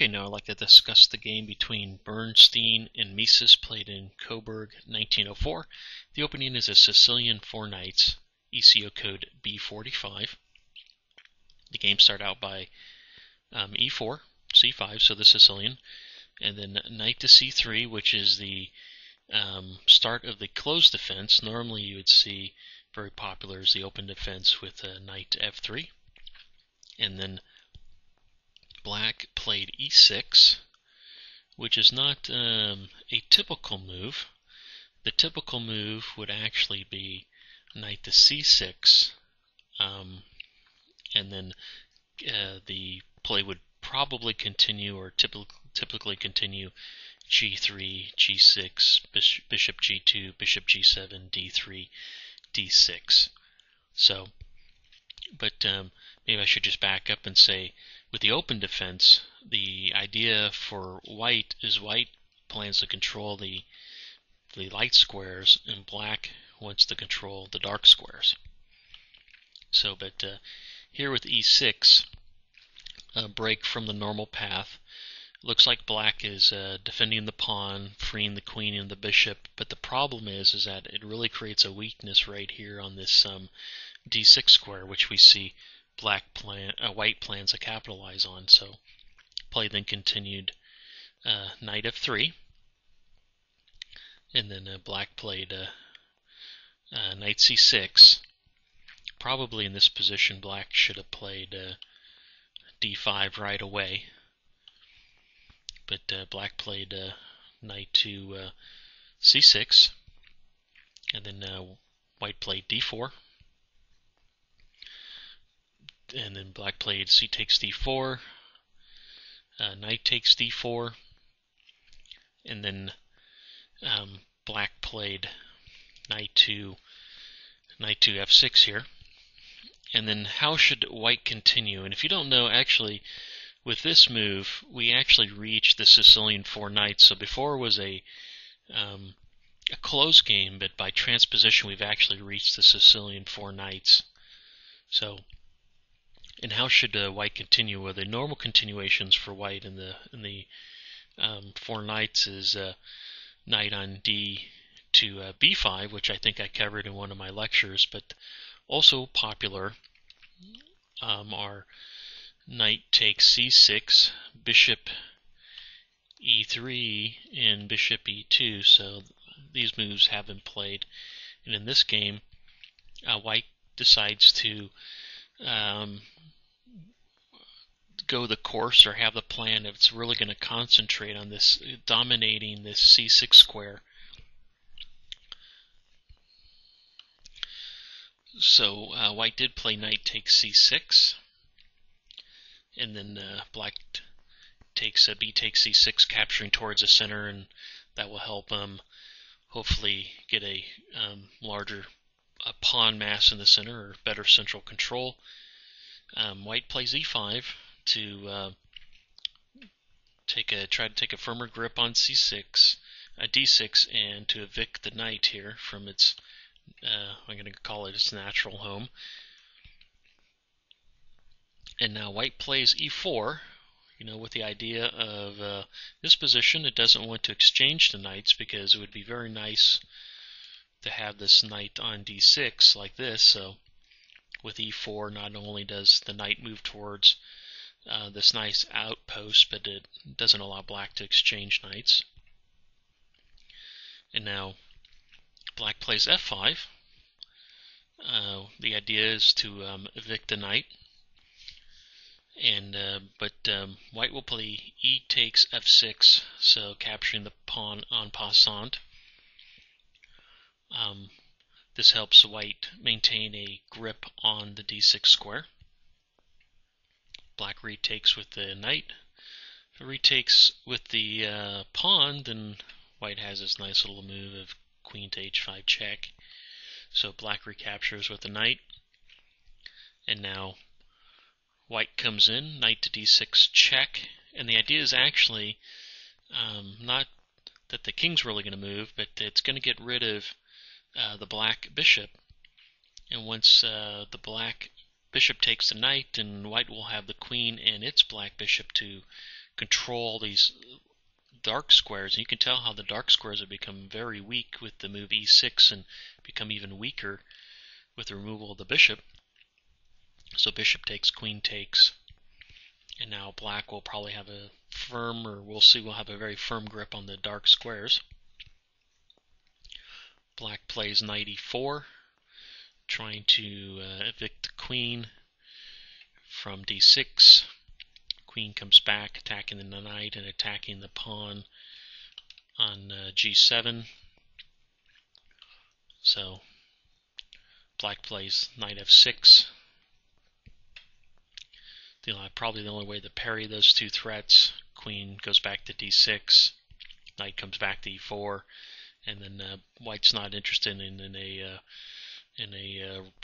Okay, now I'd like to discuss the game between Bernstein and Mieses, played in Coburg, 1904. The opening is a Sicilian 4 knights, ECO code B45. The game started out by E4, C5, so the Sicilian, and then knight to C3, which is the start of the closed defense. Normally you would see very popular is the open defense with knight to F3, and then Black played E6, which is not a typical move. The typical move would actually be knight to C6, and then the play would probably continue, or typically continue, G3, G6, bishop G2, bishop G7, D3, D6. So, but maybe I should just back up and say, with the open defense, the idea for white is white plans to control the light squares, and black wants to control the dark squares. So, but here with E6, a break from the normal path. Looks like black is defending the pawn, freeing the queen and the bishop, but the problem is that it really creates a weakness right here on this D6 square, which we see white plans to capitalize on. So play then continued knight F3, and then black played knight C6. Probably in this position black should have played D5 right away, but black played knight to C6, and then white played D4, and then black played C takes D4, knight takes D4, and then black played knight to F6 here. And then how should white continue? And if you don't know, actually, with this move, we actually reached the Sicilian 4 knights. So before it was a close game, but by transposition, we've actually reached the Sicilian 4 knights. So, and how should white continue? Well, the normal continuations for white in the 4 knights is knight on D to B5, which I think I covered in one of my lectures, but also popular are knight takes C6, bishop E3, and bishop E2. So these moves have been played, and in this game, white decides to go the course, or have the plan that it's really going to concentrate on this, dominating this C6 square. So white did play knight takes C6, and then black takes B takes C6, capturing towards the center, and that will help hopefully get a larger pawn mass in the center, or better central control. White plays E5 to try to take a firmer grip on C6, D6, and to evict the knight here from its I'm going to call it its natural home. And now white plays E4, with the idea of this position. It doesn't want to exchange the knights, because it would be very nice to have this knight on D6 like this. So with E4, not only does the knight move towards this nice outpost, but it doesn't allow black to exchange knights. And now black plays F5. The idea is to evict the knight, and but white will play E takes F6, so capturing the pawn en passant. This helps white maintain a grip on the D6 square. Black retakes with the knight. If it retakes with the pawn, then white has this nice little move of queen to H5 check. So black recaptures with the knight, and now white comes in, knight to D6 check, and the idea is actually not that the king's really going to move, but it's going to get rid of the black bishop, and once the black bishop takes the knight, and white will have the queen and its black bishop to control these dark squares. And you can tell how the dark squares have become very weak with the move e6 and become even weaker with the removal of the bishop. So bishop takes, queen takes, and now black will probably have a firm, or we'll see, we'll have a very firm grip on the dark squares. Black plays knight e4, trying to evict the queen from d6. Queen comes back, attacking the knight and attacking the pawn on g7. So black plays knight f6. Probably the only way to parry those two threats. Queen goes back to d6, knight comes back to e4, and then white's not interested in a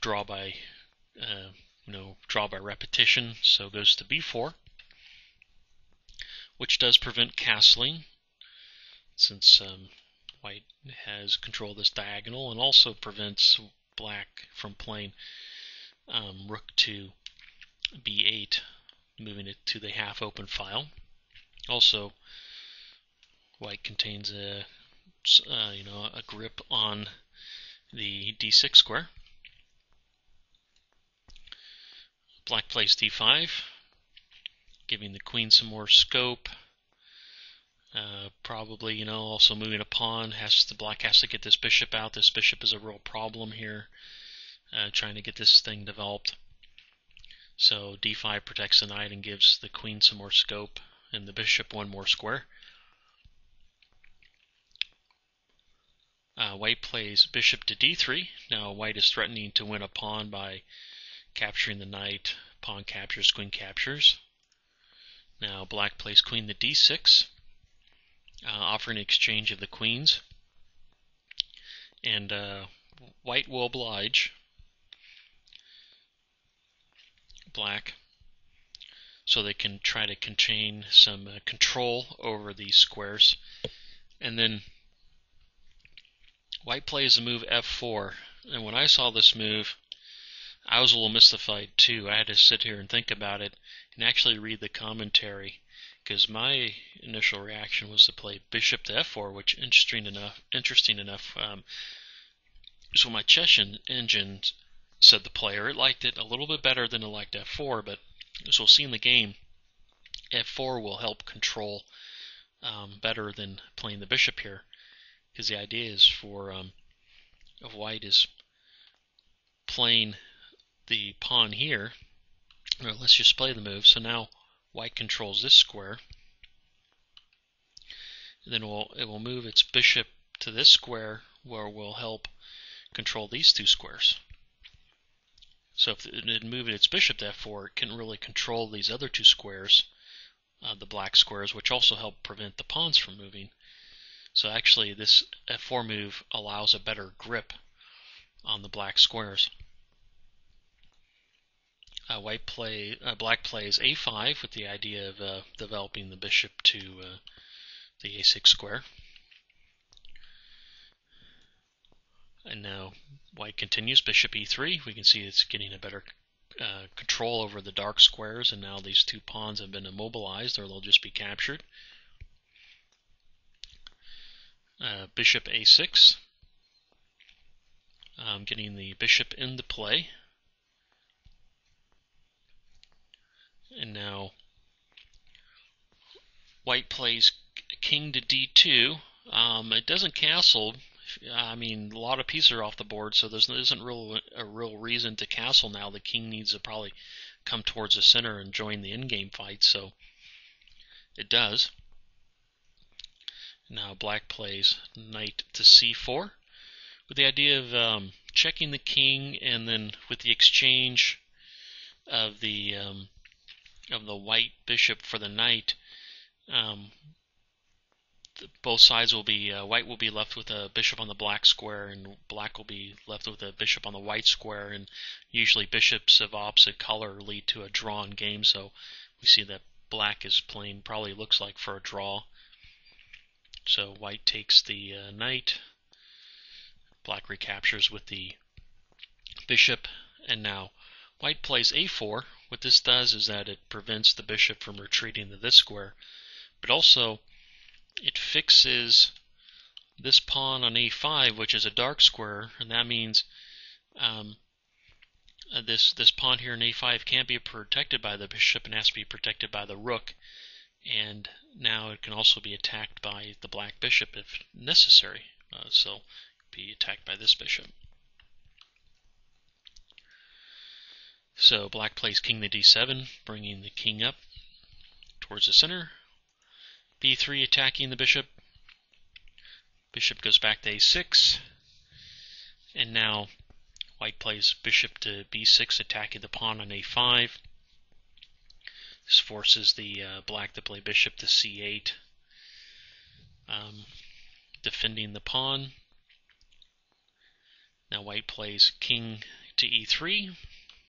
draw by draw by repetition, so goes to b4, which does prevent castling, since white has control of this diagonal, and also prevents black from playing rook to b8, moving it to the half-open file. Also, white contains a grip on the d6 square. Black plays d5, giving the queen some more scope. Probably, also moving a pawn. Black has to get this bishop out. This bishop is a real problem here, trying to get this thing developed. So d5 protects the knight and gives the queen some more scope, and the bishop one more square. White plays bishop to d3. Now white is threatening to win a pawn by capturing the knight. Pawn captures, queen captures. Now black plays queen to d6, offering an exchange of the queens. And white will oblige black so they can try to contain some control over these squares. And then white plays the move f4, and when I saw this move, I was a little mystified too. I had to sit here and think about it and actually read the commentary, because my initial reaction was to play bishop to f4, which interesting enough. So my chess engine said the player, it liked it a little bit better than it liked f4, but as we'll see in the game, f4 will help control better than playing the bishop here, because the idea is of white is playing the pawn here. Or let's just play the move. So now white controls this square, and then it will move its bishop to this square, where will help control these two squares. So if it moved its bishop to f4, it can really control these other two squares, the black squares, which also help prevent the pawns from moving. So actually this f4 move allows a better grip on the black squares. Black plays a5 with the idea of developing the bishop to the a6 square. And now white continues, bishop e3. We can see it's getting a better control over the dark squares, and now these two pawns have been immobilized, or they'll just be captured. Bishop a6, getting the bishop into play. And now white plays king to d2. It doesn't castle. I mean, a lot of pieces are off the board, so there isn't a real reason to castle now. The king needs to probably come towards the center and join the in-game fight, so it does. Now black plays knight to c4 with the idea of checking the king, and then with the exchange of the white bishop for the knight, both sides will be, white will be left with a bishop on the black square, and black will be left with a bishop on the white square, and usually bishops of opposite color lead to a drawn game, so we see that black is playing, probably looks like, for a draw. So white takes the knight, black recaptures with the bishop, and now white plays a4 what this does is that it prevents the bishop from retreating to this square, but also it fixes this pawn on a5, which is a dark square, and that means this pawn here in a5 can't be protected by the bishop and has to be protected by the rook, and now it can also be attacked by the black bishop if necessary, so be attacked by this bishop. So black plays king to d7, bringing the king up towards the center. b3 attacking the bishop. Bishop goes back to a6, and now white plays bishop to b6, attacking the pawn on a5. This forces the black to play bishop to c8, defending the pawn. Now white plays king to e3,